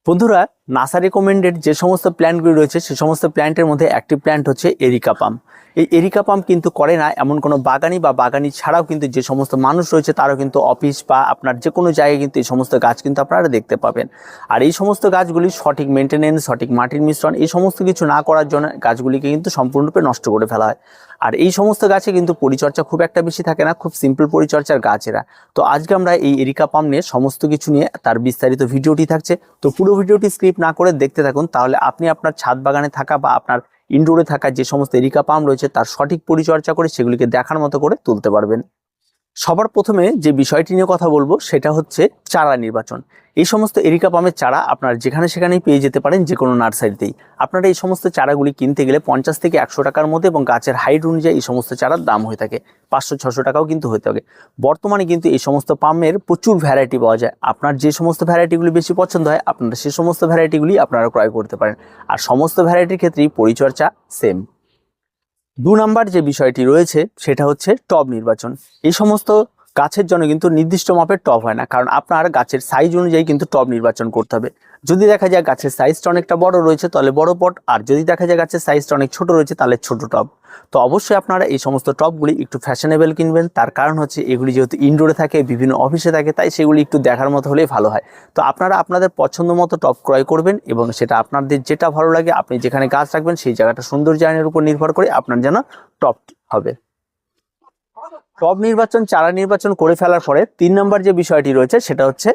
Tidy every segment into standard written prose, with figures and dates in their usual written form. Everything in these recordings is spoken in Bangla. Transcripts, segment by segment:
বন্ধুরা, নাসা রিকমেন্ডেড যে সমস্ত প্ল্যান্টগুলি রয়েছে সে সমস্ত প্ল্যান্টের মধ্যে একটি প্ল্যান্ট হচ্ছে এরিকা পাম। এই এরিকা পাম কিন্তু করে না এমন কোনো বাগানি বা বাগানি ছাড়াও কিন্তু যে সমস্ত মানুষ রয়েছে তারাও কিন্তু অফিস বা আপনার যে কোনো জায়গায় কিন্তু এই সমস্ত গাছ কিন্তু আপনারা দেখতে পাবেন। আর এই সমস্ত গাছগুলি সঠিক মেনটেনেন্স, সঠিক মাটির মিশ্রণ এই সমস্ত কিছু না করার জন্য গাছগুলিকে কিন্তু সম্পূর্ণরূপে নষ্ট করে ফেলা হয়। আর এই সমস্ত গাছে কিন্তু পরিচর্যা খুব একটা বেশি থাকে না, খুব সিম্পল পরিচর্যার গাছ এরা। তো আজকে আমরা এই এরিকা পাম নিয়ে সমস্ত কিছু নিয়ে তার বিস্তারিত ভিডিওটি থাকছে। তো পুরো ভিডিওটি স্কিপ না করে দেখতে থাকুন, তাহলে আপনি আপনার ছাদ বাগানে থাকা বা আপনার ইনডোরে থাকা যে সমস্ত এরিকা পাম রয়েছে তার সঠিক পরিচর্যা করে সেগুলিকে দেখার মতো করে তুলতে পারবেন। সবার প্রথমে যে বিষয়টি নিয়ে কথা বলবো সেটা হচ্ছে চারা নির্বাচন। এই সমস্ত এরিকা পামের চারা আপনারা যেখানে সেখানেই পেয়ে যেতে পারেন, যে কোনো নার্সারিতেই। আপনারা এই সমস্ত চারাগুলি কিনতে গেলে 50 থেকে 100 টাকার মধ্যে, এবং গাছের হাইট অনুযায়ী এই সমস্ত চারার দাম হয়ে থাকে 500-600 টাকাও কিন্তু হতে থাকে। বর্তমানে কিন্তু এই সমস্ত পামের প্রচুর ভ্যারাইটি পাওয়া যায়। আপনার যে সমস্ত ভ্যারাইটিগুলি বেশি পছন্দ হয় আপনারা সে সমস্ত ভ্যারাইটিগুলি আপনারা ক্রয় করতে পারেন। আর সমস্ত ভ্যারাইটির ক্ষেত্রেই পরিচর্যা সেম। 2 নাম্বার যে বিষয়টি রয়েছে সেটা হচ্ছে টব নির্বাচন। এই সমস্ত গাছের জন্য কিন্তু নির্দিষ্ট মাপের টব হয় না, কারণ আপনার গাছের সাইজ অনুযায়ী কিন্তু টব নির্বাচন করতে হবে। যদি দেখা যায় গাছের সাইজটা অনেকটা বড় রয়েছে তাহলে বড় পট, আর যদি দেখা যায় গাছের সাইজটা অনেক ছোট রয়েছে তাহলে ছোট টব। তো অবশ্যই আপনারা এই সমস্ত টবগুলি একটু ফ্যাশনেবল কিনবেন, তার কারণ হচ্ছে এগুলি যেহেতু ইনডোরে থাকে, বিভিন্ন অফিসে থাকে, তাই সেগুলি একটু দেখার মতো হলেই ভালো হয়। তো আপনারা আপনাদের পছন্দ মতো টব ক্রয় করবেন, এবং সেটা আপনাদের যেটা ভালো লাগে, আপনি যেখানে গাছ রাখবেন সেই জায়গাটা সৌন্দর্যায়নের উপর নির্ভর করে আপনার যেন টব হবে। টব নির্বাচন, চারা নির্বাচন করে ফেলার পরে 3 নম্বর যে বিষয়টি রয়েছে সেটা হচ্ছে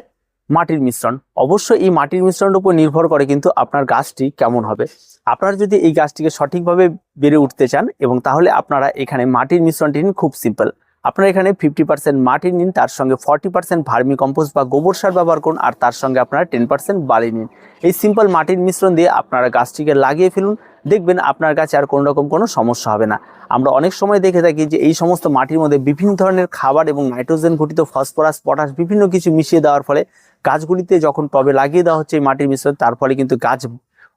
মাটির মিশ্রণ। অবশ্যই এই মাটির মিশ্রণের উপর নির্ভর করে কিন্তু আপনার গাছটি কেমন হবে। আপনারা যদি এই গাছটিকে সঠিকভাবে বেড়ে উঠতে চান, এবং তাহলে আপনারা এখানে মাটির মিশ্রণটি নিন, খুব সিম্পল। আপনারা এখানে 50% মাটি নিন, তার সঙ্গে 40% ভার্মি কম্পোস্ট বা গোবর সার ব্যবহার করুন, আর তার সঙ্গে আপনারা 10% বালি নিন। এই সিম্পল মাটির মিশ্রণ দিয়ে আপনারা গাছটিকে লাগিয়ে ফেলুন, দেখবেন আপনার গাছে আর কোনো রকম কোনো সমস্যা হবে না। আমরা অনেক সময় দেখে থাকি যে এই সমস্ত মাটির মধ্যে বিভিন্ন ধরনের খাবার এবং নাইট্রোজেন ঘটিত ফসফরাস, পটাশ বিভিন্ন কিছু মিশিয়ে দেওয়ার ফলে গাছগুলিতে যখন টবে লাগিয়ে দেওয়া হচ্ছে এই মাটির মিশ্রণ, তার ফলে কিন্তু গাছ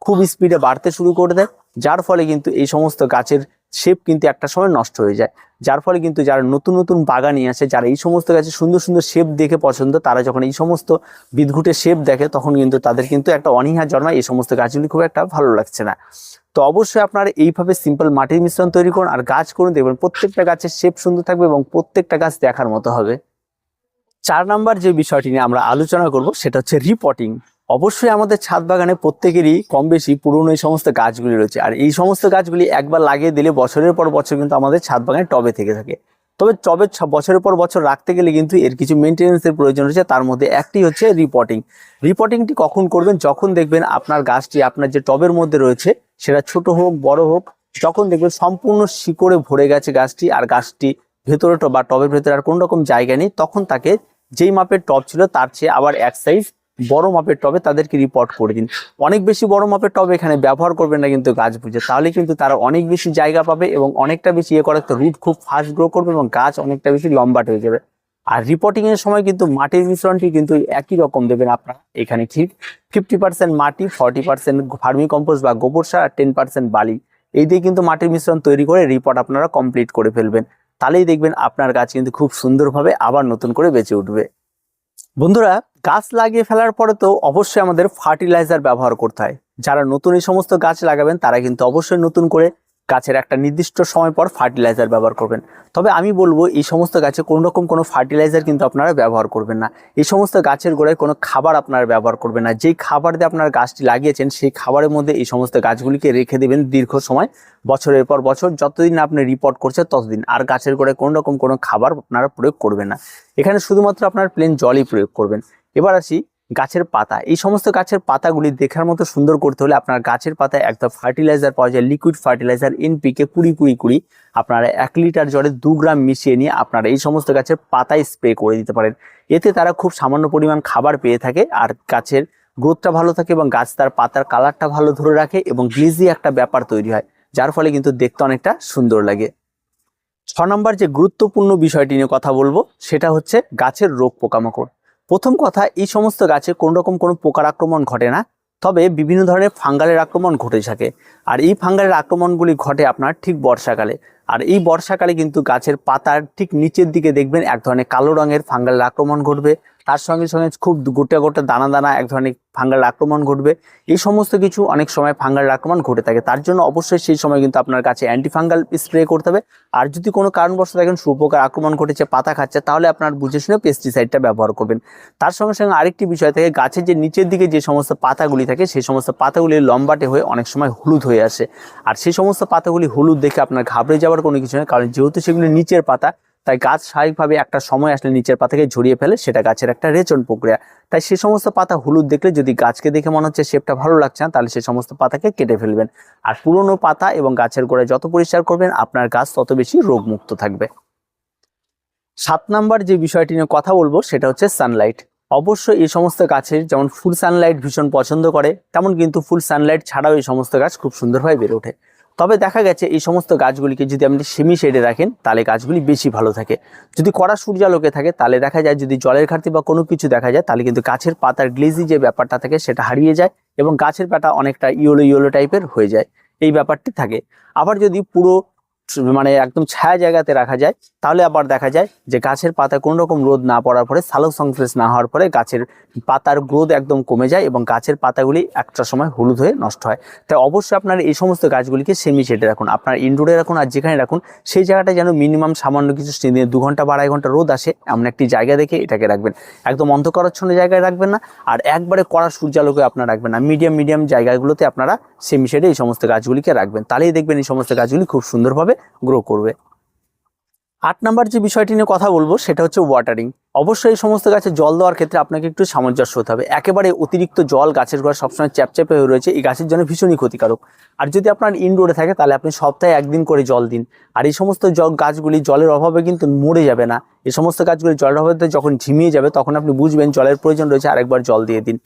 খুব স্পিডে বাড়তে শুরু করে দেয়, যার ফলে কিন্তু এই সমস্ত গাছের শেপ কিন্তু একটা সময় নষ্ট হয়ে যায়। যার ফলে কিন্তু যারা নতুন নতুন বাগানি আছে, যারা এই সমস্ত গাছের সুন্দর সুন্দর শেপ দেখে পছন্দ, তারা যখন এই সমস্ত বিদঘুটে শেপ দেখে তখন কিন্তু তাদের কিন্তু একটা অনীহা জন্মায়, এই সমস্ত গাছগুলি খুব একটা ভালো লাগছে না। তো অবশ্যই আপনারা এইভাবে সিম্পল মাটির মিশ্রণ তৈরি করুন আর গাছ করুন, দেখবেন প্রত্যেকটা গাছের শেপ সুন্দর থাকবে এবং প্রত্যেকটা গাছ দেখার মতো হবে। 4 নাম্বার যে বিষয়টি নিয়ে আমরা আলোচনা করব সেটা হচ্ছে রিপটিং। অবশ্যই আমাদের ছাদ বাগানে প্রত্যেকেরই কম বেশি পুরনো এই সমস্ত গাছগুলি রয়েছে, আর এই সমস্ত গাছগুলি একবার লাগিয়ে দিলে বছরের পর বছর কিন্তু আমাদের ছাদ বাগানে টবে থেকে থাকে। তবে টবে বছরের পর বছর রাখতে গেলে কিন্তু এর কিছু মেনটেন্যান্সের প্রয়োজন রয়েছে, তার মধ্যে একটি হচ্ছে রিপটিং। রিপটিংটি কখন করবেন? যখন দেখবেন আপনার গাছটি আপনার যে টবের মধ্যে রয়েছে সেটা ছোট হোক বড় হোক, যখন দেখবেন সম্পূর্ণ শিকড়ে ভরে গেছে গাছটি, আর গাছটি ভেতরে বা টবের ভেতরে আর কোনো রকম জায়গা নেই, তখন তাকে যেই মাপের টব ছিল তার চেয়ে আবার এক সাইজ বড় মাপের টবে তাদেরকে রিপোর্ট করে দিন। অনেক বেশি বড় মাপের টবে এখানে ব্যবহার করবেন না কিন্তু গাছ বুঝে, তাহলে কিন্তু তারা অনেক বেশি জায়গা পাবে এবং অনেকটা বেশি করে রুট খুব ফাস্ট গ্রো করবে এবং গাছ অনেকটা বেশি লম্বাট হয়ে যাবে। আর রিপোর্টিং এর সময় কিন্তু মাটির মিশ্রণটি কিন্তু একই রকম দেবেন আপনারা। এখানে ঠিক 50% মাটি, 40% ভার্মি কম্পোস্ট বা গোবর সার, আর 10% বালি, এই দিয়ে কিন্তু মাটির মিশ্রণ তৈরি করে রিপোর্ট আপনারা কমপ্লিট করে ফেলবেন। তাহলেই দেখবেন আপনার গাছ কিন্তু খুব সুন্দরভাবে আবার নতুন করে বেঁচে উঠবে। বন্ধুরা, গাছ লাগিয়ে ফেলার পরে তো অবশ্যই আমাদের ফার্টিলাইজার ব্যবহার করতে হয়। যারা নতুন এই সমস্ত গাছ লাগাবেন তারা কিন্তু অবশ্যই নতুন করে গাছের একটা নির্দিষ্ট সময় পর ফার্টিলাইজার ব্যবহার করবেন। তবে আমি বলবো এই সমস্ত গাছে কোনো রকম কোনো ফার্টিলাইজার কিন্তু আপনারা ব্যবহার করবেন না। এই সমস্ত গাছের গোড়ায় কোনো খাবার আপনারা ব্যবহার করবেন না। যেই খাবার দিয়ে আপনার গাছটি লাগিয়েছেন সেই খাবারের মধ্যে এই সমস্ত গাছগুলিকে রেখে দেবেন দীর্ঘ সময়, বছরের পর বছর, যতদিন আপনি রিপোর্ট করছেন ততদিন। আর গাছের গোড়ায় কোনো রকম কোনো খাবার আপনারা প্রয়োগ করবেন না। এখানে শুধুমাত্র আপনার প্লেন জলই প্রয়োগ করবেন। এবার আসি গাছের পাতা। এই সমস্ত গাছের পাতাগুলি দেখার মতো সুন্দর করতে হলে আপনার গাছের পাতায় একটা ফার্টিলাইজার পাওয়া যায়, লিকুইড ফার্টিলাইজার NPK 20-20-20। আপনারা 1 লিটার জলে 2 গ্রাম মিশিয়ে নিয়ে আপনারা এই সমস্ত গাছের পাতায় স্প্রে করে দিতে পারেন। এতে তারা খুব সামান্য পরিমাণ খাবার পেয়ে থাকে, আর গাছের গ্রোথটা ভালো থাকে এবং গাছ তার পাতার কালারটা ভালো ধরে রাখে এবং গ্লিজি একটা ব্যাপার তৈরি হয়, যার ফলে কিন্তু দেখতে অনেকটা সুন্দর লাগে। 6 নম্বর যে গুরুত্বপূর্ণ বিষয়টি নিয়ে কথা বলবো সেটা হচ্ছে গাছের রোগ পোকামাকড়। প্রথম কথা, এই সমস্ত গাছে কোন রকম কোনো পোকার আক্রমণ ঘটে না, তবে বিভিন্ন ধরনের ফাঙ্গালের আক্রমণ ঘটে থাকে। আর এই ফাঙ্গালের আক্রমণগুলি ঘটে আপনার ঠিক বর্ষাকালে। আর এই বর্ষাকালে কিন্তু গাছের পাতার ঠিক নিচের দিকে দেখবেন এক ধরনের কালো রঙের ফাঙ্গালের আক্রমণ ঘটবে। তার সঙ্গে সঙ্গে খুব গোটা গোটা দানা দানা এক ধরনের ফাঙ্গাল আক্রমণ ঘটবে। এই সমস্ত কিছু অনেক সময় ফাঙ্গাল আক্রমণ ঘটে থাকে। তার জন্য অবশ্যই সেই সময় কিন্তু আপনার কাছে অ্যান্টিফাঙ্গাল স্প্রে করতে হবে। আর যদি কোনো কারণবশত দেখেন শুঁয়োপোকার আক্রমণ ঘটেছে, পাতা খাচ্ছে, তাহলে আপনার বুঝে শুনে পেস্টিসাইডটা ব্যবহার করবেন। তার সঙ্গে সঙ্গে আরেকটি বিষয় থাকে, গাছের যে নিচের দিকে যে সমস্ত পাতাগুলি থাকে সেই সমস্ত পাতাগুলি লম্বাটে হয়ে অনেক সময় হলুদ হয়ে আসে। আর সেই সমস্ত পাতাগুলি হলুদ দেখে আপনার ঘাবড়ে যাওয়ার কোনো কিছু নেই, কারণ যেহেতু সেগুলি নিচের পাতা, তাই গাছ স্বাভাবিকভাবে একটা সময় আসলে নিচের পাতাকে ঝরিয়ে ফেলে, সেটা গাছের একটা রেচন প্রক্রিয়া। তাই সে সমস্ত পাতা হলুদ দেখলে যদি গাছকে দেখে মনে হচ্ছে শেপটা ভালো লাগছে না, তাহলে সে সমস্ত পাতাকে কেটে ফেলবেন। আর পুরনো পাতা এবং গাছের গোড়ায় যত পরিষ্কার করবেন আপনার গাছ তত বেশি রোগমুক্ত থাকবে। 7 নাম্বার যে বিষয়টি নিয়ে কথা বলবো সেটা হচ্ছে সানলাইট। অবশ্যই এই সমস্ত গাছের যেমন ফুল সানলাইট ভীষণ পছন্দ করে, তেমন কিন্তু ফুল সানলাইট ছাড়াও এই সমস্ত গাছ খুব সুন্দরভাবে বেড়ে ওঠে। তবে দেখা গেছে এই সমস্ত গাছগুলিকে যদি আপনি সেমি শেডে রাখেন তাহলে গাছগুলি বেশি ভালো থাকে। যদি কড়া সূর্যালোকে থাকে তাহলে দেখা যায়, যদি জলের ঘাটতি বা কোনো কিছু দেখা যায়, তাহলে কিন্তু গাছের পাতার গ্লেজি যে ব্যাপারটা থাকে সেটা হারিয়ে যায় এবং গাছের পাতা অনেকটা ইয়েলো ইয়েলো টাইপের হয়ে যায়, এই ব্যাপারটি থাকে। আবার যদি পুরো একদম ছায়া জায়গাতে রাখা যায়, তাহলে আবার দেখা যায় যে গাছের পাতা কোনো রকম রোদ না পড়ার পরে, সালোক সংশ্লেষ না হওয়ার পরে গাছের পাতার গ্রোথ একদম কমে যায় এবং গাছের পাতাগুলি একটা সময় হলুদ হয়ে নষ্ট হয়। তাই অবশ্যই আপনার এই সমস্ত গাছগুলিকে সেমি শেডে রাখুন, আপনার ইনডোরে রাখুন, আর যেখানে রাখুন সেই জায়গাটা যেন মিনিমাম সামান্য কিছু দিনে 2 ঘন্টা বা 2.5 ঘন্টা রোদ আসে এমন একটি জায়গা দেখে এটাকে রাখবেন। একদম অন্ধকারাচ্ছন্ন জায়গায় রাখবেন না, আর একবারে কড়া সূর্যালোকে আপনারা রাখবেন না, মিডিয়াম জায়গাগুলোতে আপনারা সেমি শেডে এই সমস্ত গাছগুলিকে রাখবেন। তাহলেই দেখবেন এই সমস্ত গাছগুলি খুব সুন্দরভাবে গ্রো করবে। 8 নাম্বার যে বিষয়টি নিয়ে কথা বলবো সেটা হচ্ছে ওয়াটারিং। অবশ্যই এই সমস্ত গাছে জল দেওয়ার ক্ষেত্রে আপনাকে একটু সামঞ্জস্য হতে হবে। একেবারে অতিরিক্ত জল গাছের গোড়া সবসময় চ্যাপচ্যাপে হয়ে রয়েছে, এই গাছের জন্য ভীষণই ক্ষতিকারক। আর যদি আপনার ইনডোরে থাকে তাহলে আপনি সপ্তাহে 1 দিন করে জল দিন। আর এই সমস্ত গাছগুলি জলের অভাবে কিন্তু মরে যাবে না। এই সমস্ত গাছগুলি জলের অভাবে যখন ঝিমিয়ে যাবে তখন আপনি বুঝবেন জলের প্রয়োজন রয়েছে, আরেকবার জল দিয়ে দিন।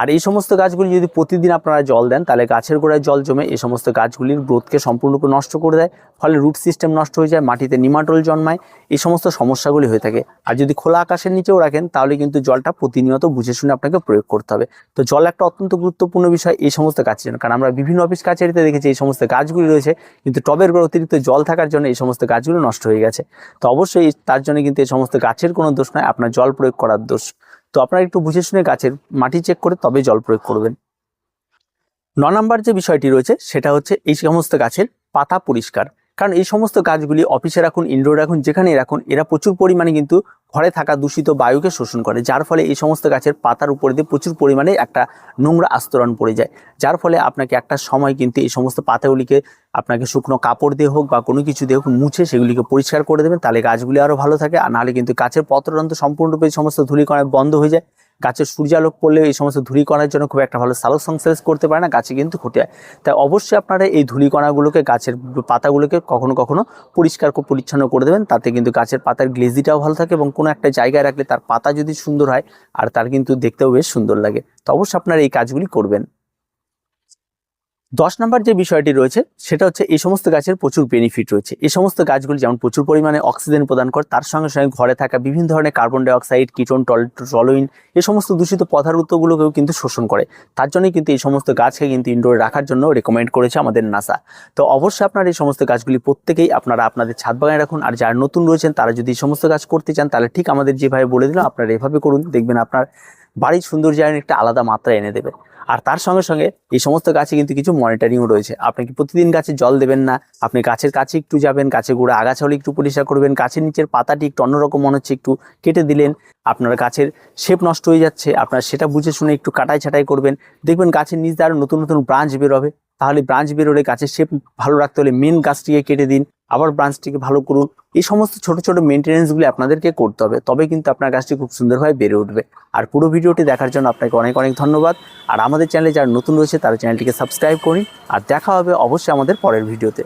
আর এই সমস্ত গাছগুলি যদি প্রতিদিন আপনারা জল দেন তাহলে গাছের গোড়ায় জল জমে এই সমস্ত গাছগুলির গ্রোথকে সম্পূর্ণরূপে নষ্ট করে দেয়, ফলে রুট সিস্টেম নষ্ট হয়ে যায়, মাটিতে নিমাটোল জন্মায়, এই সমস্ত সমস্যাগুলি হয়ে থাকে। আর যদি খোলা আকাশের নিচেও রাখেন তাহলে কিন্তু জলটা প্রতিনিয়ত বুঝে শুনে আপনাকে প্রয়োগ করতে হবে। তো জল একটা অত্যন্ত গুরুত্বপূর্ণ বিষয় এই সমস্ত গাছের জন্য, কারণ আমরা বিভিন্ন অফিস কাছারিতে দেখেছি এই সমস্ত গাছগুলি রয়েছে কিন্তু টবের গোড়ায় অতিরিক্ত জল থাকার জন্য এই সমস্ত গাছগুলো নষ্ট হয়ে গেছে। তো অবশ্যই তার জন্য কিন্তু এই সমস্ত গাছের কোনো দোষ নয়, আপনার জল প্রয়োগ করার দোষ। তো আপনারা একটু বুঝে শুনে গাছের মাটি চেক করে তবে জল প্রয়োগ করবেন। 9 নাম্বার যে বিষয়টি রয়েছে সেটা হচ্ছে এই সমস্ত গাছের পাতা পরিষ্কার। কারণ এই সমস্ত গাছগুলি অফিসে রাখুন, ইনডোরে রাখুন, যেখানেই রাখুন, এরা প্রচুর পরিমাণে কিন্তু ঘরে থাকা দূষিত বায়ুকে শোষণ করে, যার ফলে এই সমস্ত গাছের পাতার উপর দিয়ে প্রচুর পরিমাণে একটা নোংরা আস্তরণ পড়ে যায়, যার ফলে আপনাকে একটা সময় কিন্তু এই সমস্ত পাতাগুলিকে আপনাকে শুকনো কাপড় দিয়ে হোক বা কোনো কিছু দিয়ে হোক মুছে সেগুলিকে পরিষ্কার করে দেবেন, তাহলে গাছগুলি আরও ভালো থাকে। আর নাহলে কিন্তু গাছের পত্ররন্ধ্র সম্পূর্ণরূপে এই সমস্ত ধূলিকণা বন্ধ হয়ে যায়। গাছের সূর্যালোক পড়লে এই সমস্ত ধূলিকণার জন্য খুব একটা ভালো সালোক সংশ্লেষ করতে পারে না, গাছে কিন্তু ক্ষতি হয়। তাই অবশ্যই আপনারা এই ধূলিকণাগুলোকে, গাছের পাতাগুলোকে কখনো কখনো পরিষ্কার পরিচ্ছন্ন করে দেবেন, তাতে কিন্তু গাছের পাতার গ্লেজিটাও ভালো থাকে এবং কোনো একটা জায়গায় রাখলে তার পাতা যদি সুন্দর হয় আর তার কিন্তু দেখতেও বেশ সুন্দর লাগে। তো অবশ্যই আপনারা এই কাজগুলি করবেন। 10 নাম্বার যে বিষয়টি রয়েছে সেটা হচ্ছে এই সমস্ত গাছের প্রচুর বেনিফিট রয়েছে। এই সমস্ত গাছগুলি যেমন প্রচুর পরিমাণে অক্সিজেন প্রদান করে, তার সঙ্গে সঙ্গে ঘরে থাকা বিভিন্ন ধরনের কার্বন ডাইঅক্সাইড, কিটোন, টলুইন, এই সমস্ত দূষিত পদার্থগুলোকেও কিন্তু শোষণ করে। তার জন্যই কিন্তু এই সমস্ত গাছকে কিন্তু ইনডোরে রাখার জন্য রেকমেন্ড করেছে আমাদের নাসা। তো অবশ্যই আপনারা এই সমস্ত গাছগুলি প্রত্যেকেই আপনারা আপনাদের ছাদ বাগানে রাখুন। আর যারা নতুন রয়েছেন তারা যদি এই সমস্ত গাছ করতে চান তাহলে ঠিক আমাদের যেভাবে বলে দিলাম আপনারা এভাবে করুন, দেখবেন আপনার বাড়ির সৌন্দর্যায়ন একটা আলাদা মাত্রা এনে দেবে। আর তার সঙ্গে সঙ্গে এই সমস্ত গাছে কিন্তু কিছু মনিটরিংও রয়েছে। আপনি কি প্রতিদিন গাছে জল দেবেন না, আপনি গাছের কাছে একটু যাবেন, গাছে গোড়া আগাছা হলে একটু পরিষ্কার করবেন, গাছের নিচের পাতাটি একটু অন্যরকম মনে হচ্ছে একটু কেটে দিলেন, আপনার গাছের শেপ নষ্ট হয়ে যাচ্ছে, আপনার সেটা বুঝে শুনে একটু কাটাই ছাটাই করবেন, দেখবেন গাছের নিচ দিয়ে আরও নতুন নতুন ব্রাঞ্চ বেরোবে। তাহলে ব্রাঞ্চ বেরোলে গাছের শেপ ভালো রাখতে হলে মেন গাছটিকে কেটে দিন, আবার ব্রাঞ্চটিকে ভালো করুন। এই সমস্ত ছোট ছোট মেনটেনেন্সগুলি আপনাদেরকে করতে হবে, তবে কিন্তু আপনার গাছটি খুব সুন্দরভাবে বেড়ে উঠবে। আর পুরো ভিডিওটি দেখার জন্য আপনাকে অনেক অনেক ধন্যবাদ। আর আমাদের চ্যানেলে যারা নতুন রয়েছে তারা চ্যানেলটিকে সাবস্ক্রাইব করুন। আর দেখা হবে অবশ্যই আমাদের পরের ভিডিওতে।